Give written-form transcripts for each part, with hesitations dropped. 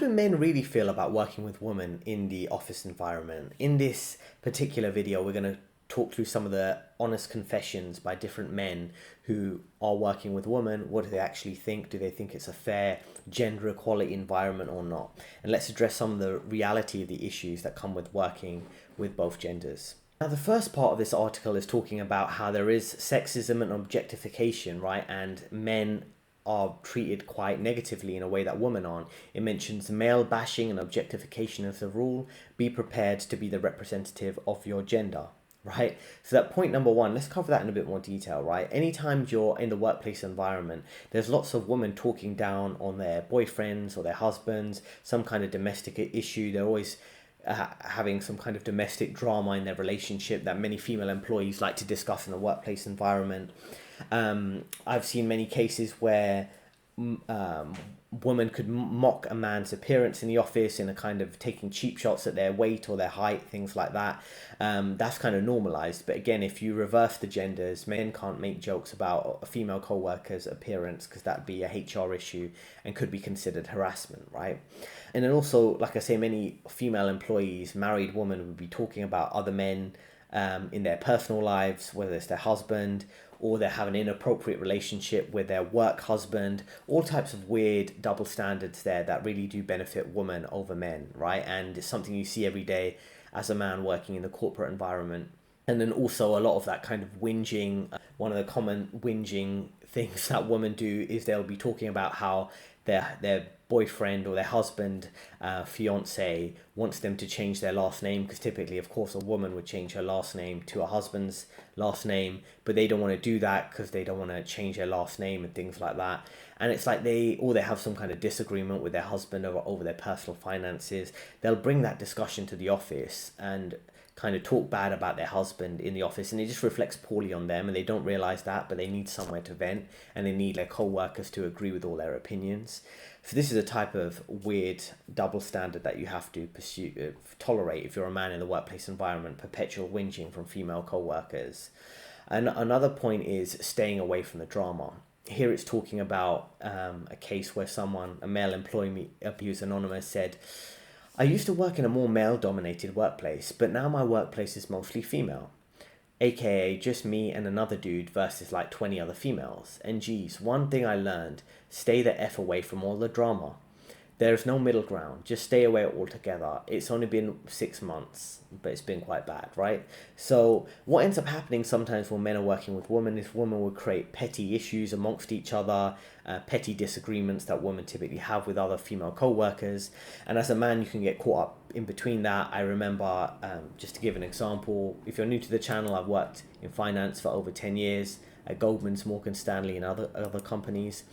do men really feel about working with women in the office environment? In this particular video, we're going to talk through some of the honest confessions by different men who are working with women. What do they actually think? Do they think it's a fair gender equality environment or not? And let's address some of the reality of the issues that come with working with both genders. Now, the first part of this article is talking about how there is sexism and objectification, right? And men are treated quite negatively in a way that women aren't. It mentions male bashing and objectification as a rule. Be prepared to be the representative of your gender, right? So that point number one, let's cover that in a bit more detail, right? Anytime you're in the workplace environment, there's lots of women talking down on their boyfriends or their husbands, some kind of domestic issue. They're always having some kind of domestic drama in their relationship that many female employees like to discuss in the workplace environment. I've seen many cases where women could mock a man's appearance in the office in a kind of taking cheap shots at their weight or their height, things like that. That's kind of normalized. But again, if you reverse the genders, men can't make jokes about a female co-worker's appearance because that'd be a HR issue and could be considered harassment, right? And then also, like I say, many female employees, married women, would be talking about other men in their personal lives, whether it's their husband or they have an inappropriate relationship with their work husband, all types of weird double standards there that really do benefit women over men, right? And it's something you see every day as a man working in the corporate environment. And then also a lot of that kind of whinging. One of the common whinging things that women do is they'll be talking about how their boyfriend or their husband, fiance, wants them to change their last name, because typically, of course, a woman would change her last name to a husband's last name, but they don't want to do that because they don't want to change their last name and things like that. And it's like they have some kind of disagreement with their husband over their personal finances. They'll bring that discussion to the office and kind of talk bad about their husband in the office, and it just reflects poorly on them, and they don't realize that, but they need somewhere to vent, and they need their co-workers to agree with all their opinions. So this is a type of weird double standard that you have to tolerate if you're a man in the workplace environment, perpetual whinging from female co-workers. And another point is staying away from the drama. Here it's talking about a case where a male employee abuse anonymous said, I used to work in a more male-dominated workplace, but now my workplace is mostly female. AKA just me and another dude versus like 20 other females. And geez, one thing I learned, stay the F away from all the drama. There is no middle ground. Just stay away altogether. It's only been 6 months, but it's been quite bad, right? So what ends up happening sometimes when men are working with women is women will create petty issues amongst each other, petty disagreements that women typically have with other female co-workers. And as a man, you can get caught up in between that. I remember, just to give an example, if you're new to the channel, I've worked in finance for over 10 years at Goldman, Morgan Stanley, and other companies.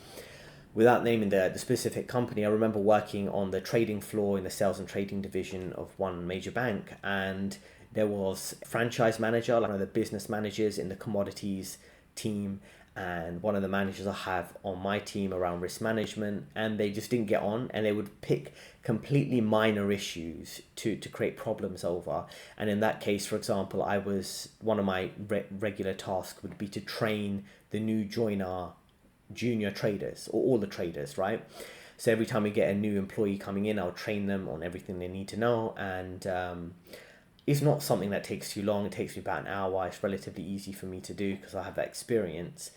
Without naming the specific company, I remember working on the trading floor in the sales and trading division of one major bank, and there was a franchise manager, like one of the business managers in the commodities team, and one of the managers I have on my team around risk management, and they just didn't get on, and they would pick completely minor issues to create problems over. And in that case, for example, one of my regular tasks would be to train the new junior traders, or all the traders, right? So every time we get a new employee coming in, I'll train them on everything they need to know, and it's not something that takes too long. It takes me about an hour. It's relatively easy for me to do because I have that experience.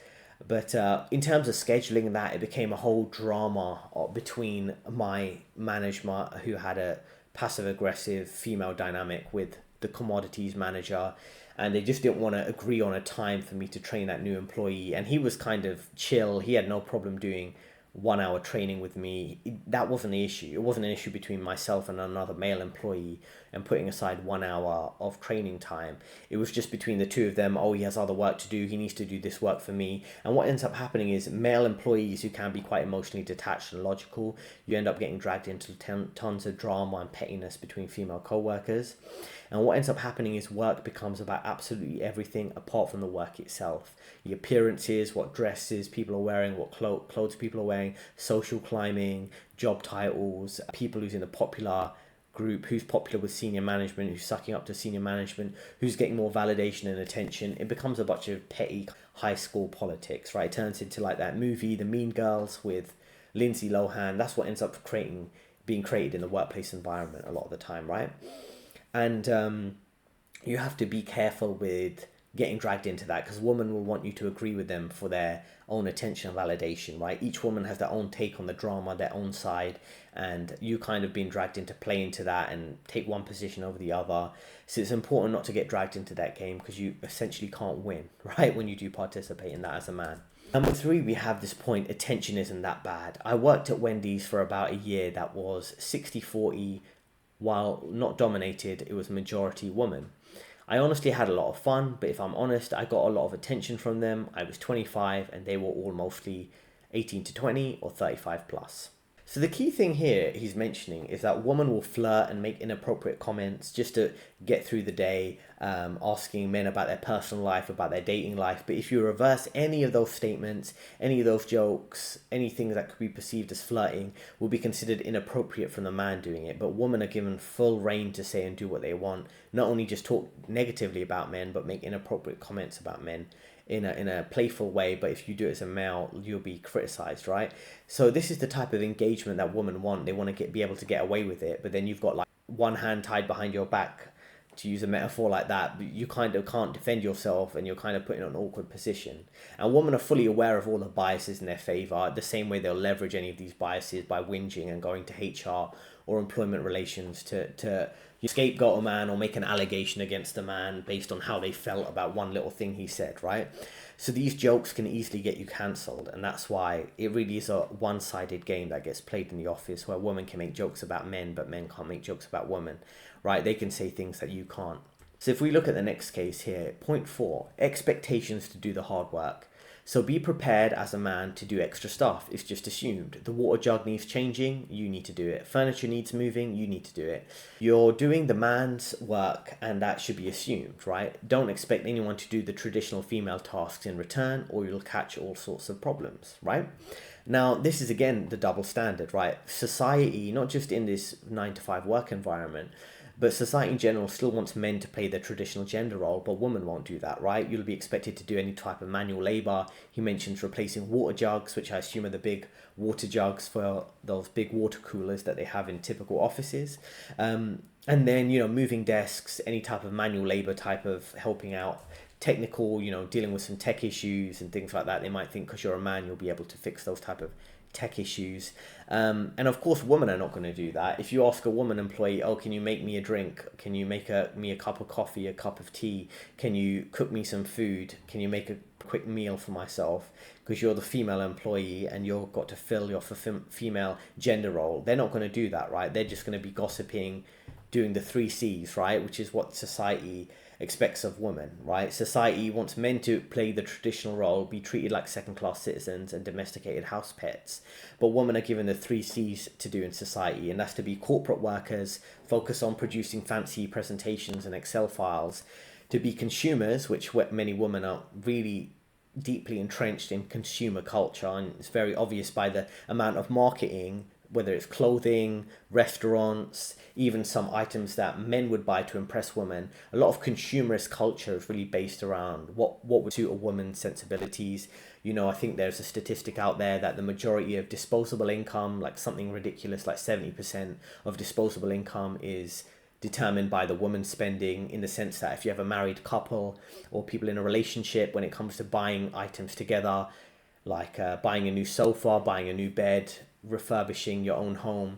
But in terms of scheduling that, it became a whole drama between my management, who had a passive-aggressive female dynamic, with the commodities manager, and they just didn't want to agree on a time for me to train that new employee. And he was kind of chill. He had no problem doing 1 hour training with me. That wasn't the issue. It wasn't an issue between myself and another male employee and putting aside 1 hour of training time. It was just between the two of them. Oh, he has other work to do. He needs to do this work for me. And what ends up happening is male employees who can be quite emotionally detached and logical, you end up getting dragged into tons of drama and pettiness between female co-workers. And what ends up happening is work becomes about absolutely everything apart from the work itself. The appearances, what dresses people are wearing, what clothes people are wearing, social climbing, job titles, people who's in the popular group, who's popular with senior management, who's sucking up to senior management, who's getting more validation and attention. It becomes a bunch of petty high school politics, right? It turns into like that movie, The Mean Girls, with Lindsay Lohan. That's what ends up creating being created in the workplace environment a lot of the time, right? And you have to be careful with getting dragged into that, because women will want you to agree with them for their own attention and validation, right? Each woman has their own take on the drama, their own side, and you kind of being dragged into play into that and take one position over the other. So it's important not to get dragged into that game, because you essentially can't win, right, when you do participate in that as a man. Number 3, we have this point, attention isn't that bad. I worked at Wendy's for about a year that was 60-40, while not dominated, it was majority woman. I honestly had a lot of fun, but if I'm honest, I got a lot of attention from them. I was 25 and they were all mostly 18 to 20 or 35 plus. So the key thing here he's mentioning is that women will flirt and make inappropriate comments just to get through the day, asking men about their personal life, about their dating life. But if you reverse any of those statements, any of those jokes, anything that could be perceived as flirting will be considered inappropriate from the man doing it. But women are given full reign to say and do what they want. Not only just talk negatively about men, but make inappropriate comments about men in a playful way. But if you do it as a male, you'll be criticized, right? So this is the type of engagement that women want. They want to be able to get away with it, but then you've got like one hand tied behind your back, to use a metaphor like that. But you kind of can't defend yourself and you're kind of put in an awkward position. And women are fully aware of all the biases in their favor, the same way they'll leverage any of these biases by whinging and going to HR or employment relations to scapegoat a man or make an allegation against a man based on how they felt about one little thing he said, right? So these jokes can easily get you cancelled, and that's why it really is a one-sided game that gets played in the office, where women can make jokes about men, but men can't make jokes about women, right? They can say things that you can't. So if we look at the next case here, point 4, expectations to do the hard work. So be prepared as a man to do extra stuff. It's just assumed. The water jug needs changing, you need to do it. Furniture needs moving, you need to do it. You're doing the man's work, and that should be assumed, right? Don't expect anyone to do the traditional female tasks in return, or you'll catch all sorts of problems, right? Now, this is again the double standard, right? Society, not just in this 9-to-5 work environment, but society in general still wants men to play their traditional gender role, but women won't do that, right? You'll be expected to do any type of manual labor. He mentions replacing water jugs, which I assume are the big water jugs for those big water coolers that they have in typical offices. And then, moving desks, any type of manual labor type of helping out, technical, dealing with some tech issues and things like that. They might think because you're a man, you'll be able to fix those type of tech issues. And of course, women are not going to do that. If you ask a woman employee, oh, can you make me a drink? Can you make me a cup of coffee, a cup of tea? Can you cook me some food? Can you make a quick meal for myself? Because you're the female employee and you've got to fill your female gender role. They're not going to do that, right? They're just going to be gossiping, doing the 3 C's, right? Which is what society expects of women, right? Society wants men to play the traditional role, be treated like second-class citizens and domesticated house pets. But women are given the 3 C's to do in society, and that's to be corporate workers, focus on producing fancy presentations and Excel files, to be consumers, which many women are really deeply entrenched in consumer culture, and it's very obvious by the amount of marketing, whether it's clothing, restaurants, even some items that men would buy to impress women. A lot of consumerist culture is really based around what would suit a woman's sensibilities. I think there's a statistic out there that the majority of disposable income, like something ridiculous like 70% of disposable income, is determined by the woman's spending, in the sense that if you have a married couple or people in a relationship, when it comes to buying items together, like buying a new sofa, buying a new bed, refurbishing your own home,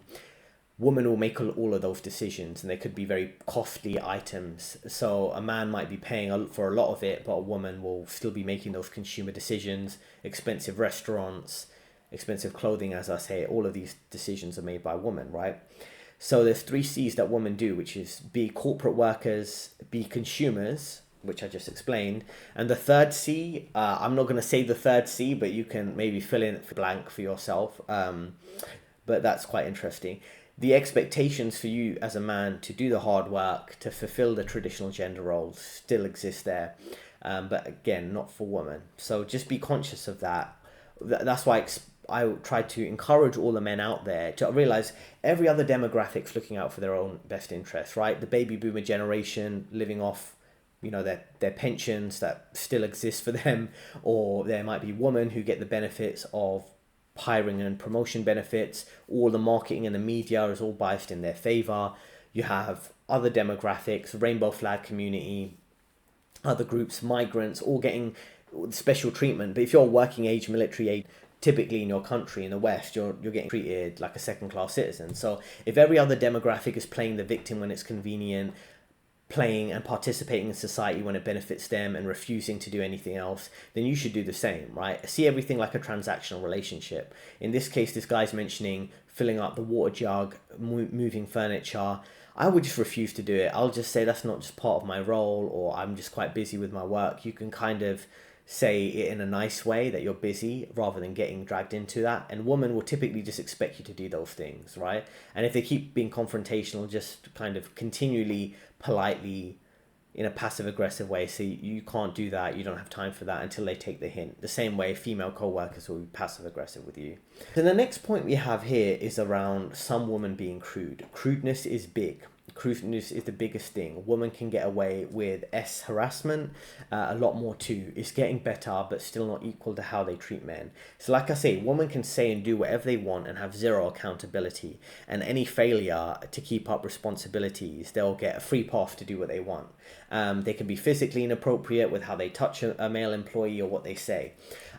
women will make all of those decisions, and they could be very costly items. So a man might be paying for a lot of it, but a woman will still be making those consumer decisions. Expensive restaurants, expensive clothing, as I say, all of these decisions are made by women, right? So there's 3 C's that women do, which is be corporate workers, be consumers, which I just explained. And the third C, I'm not going to say the third C, but you can maybe fill in blank for yourself. But that's quite interesting. The expectations for you as a man to do the hard work, to fulfill the traditional gender roles still exist there. But again, not for women. So just be conscious of that. That's why I try to encourage all the men out there to realize every other demographic's looking out for their own best interests, right? The baby boomer generation living off their pensions that still exist for them, or there might be women who get the benefits of hiring and promotion benefits. All the marketing and the media is all biased in their favor. You have other demographics, rainbow flag community, other groups, migrants, all getting special treatment. But if you're working age, military age, typically in your country, in the West, you're getting treated like a second-class citizen. So if every other demographic is playing the victim when it's convenient, playing and participating in society when it benefits them, and refusing to do anything else, then you should do the same, right? See everything like a transactional relationship. In this case, this guy's mentioning filling up the water jug, moving furniture. I would just refuse to do it. I'll just say that's not just part of my role, or I'm just quite busy with my work. You can kind of say it in a nice way that you're busy rather than getting dragged into that. And women will typically just expect you to do those things, right? And if they keep being confrontational, just kind of continually, politely, in a passive aggressive way, say you can't do that, you don't have time for that, until they take the hint. The same way female co-workers will be passive aggressive with you. Then the next point we have here is around some women being crude. Crudeness is big. Crudeness is the biggest thing. A woman can get away with harassment, a lot more too. It's getting better, but still not equal to how they treat men. So like I say, women can say and do whatever they want and have zero accountability. And any failure to keep up responsibilities, they'll get a free pass to do what they want. They can be physically inappropriate with how they touch a male employee or what they say.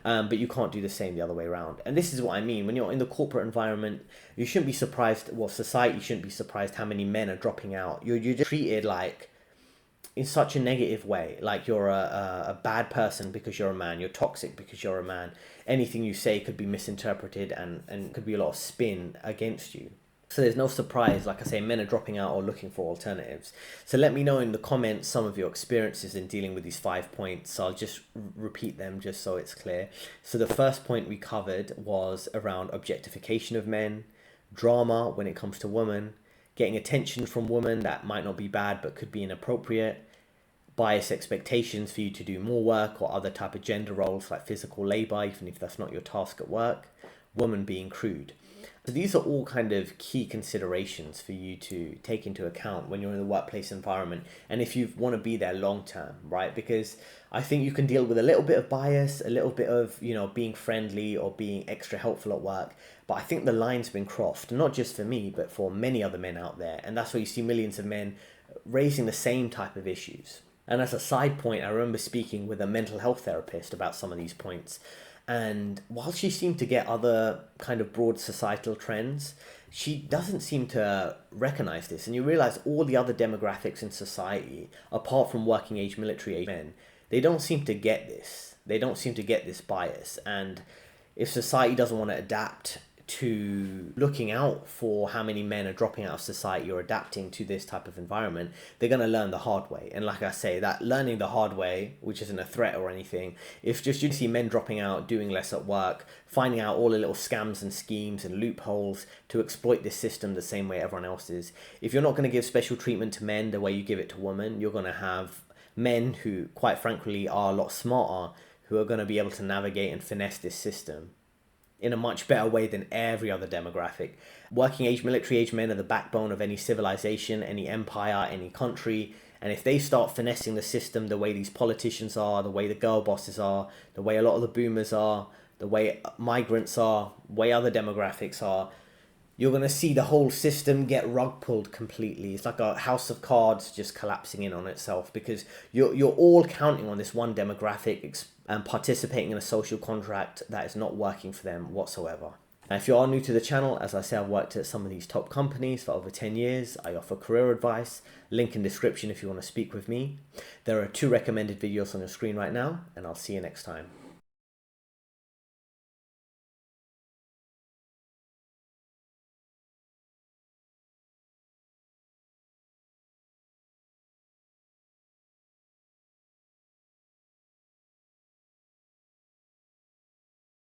But you can't do the same the other way around. And this is what I mean. When you're in the corporate environment, you shouldn't be surprised, well, society shouldn't be surprised how many men are dropping out. You're just treated like, in such a negative way, like you're a bad person because you're a man, you're toxic because you're a man. Anything you say could be misinterpreted and could be a lot of spin against you. So there's no surprise, like I say, men are dropping out or looking for alternatives. So let me know in the comments some of your experiences in dealing with these 5 points. So I'll just repeat them just so it's clear. So the first point we covered was around objectification of men, drama when it comes to women, getting attention from women that might not be bad but could be inappropriate, bias expectations for you to do more work or other type of gender roles like physical labor, even if that's not your task at work, women being crude. So these are all kind of key considerations for you to take into account when you're in the workplace environment, and if you want to be there long term, right? Because I think you can deal with a little bit of bias, a little bit of, being friendly or being extra helpful at work. But I think the line's been crossed, not just for me, but for many other men out there. And that's why you see millions of men raising the same type of issues. And as a side point, I remember speaking with a mental health therapist about some of these points. And while she seemed to get other kind of broad societal trends, she doesn't seem to recognize this. And you realize all the other demographics in society, apart from working age, military age men, they don't seem to get this. They don't seem to get this bias. And if society doesn't want to adapt to looking out for how many men are dropping out of society or adapting to this type of environment, they're going to learn the hard way. And like I say, that learning the hard way, which isn't a threat or anything, if just you see men dropping out, doing less at work, finding out all the little scams and schemes and loopholes to exploit this system the same way everyone else is. If you're not going to give special treatment to men the way you give it to women, you're going to have men who, quite frankly, are a lot smarter, who are going to be able to navigate and finesse this system in a much better way than every other demographic. Working age, military age men are the backbone of any civilization, any empire, any country. And if they start finessing the system the way these politicians are, the way the girl bosses are, the way a lot of the boomers are, the way migrants are, the way other demographics are, you're going to see the whole system get rug pulled completely. It's like a house of cards just collapsing in on itself, because you're all counting on this one demographic and participating in a social contract that is not working for them whatsoever. Now, if you are new to the channel, as I say, I've worked at some of these top companies for over 10 years. I offer career advice. Link in description if you want to speak with me. There are 2 recommended videos on your screen right now, and I'll see you next time.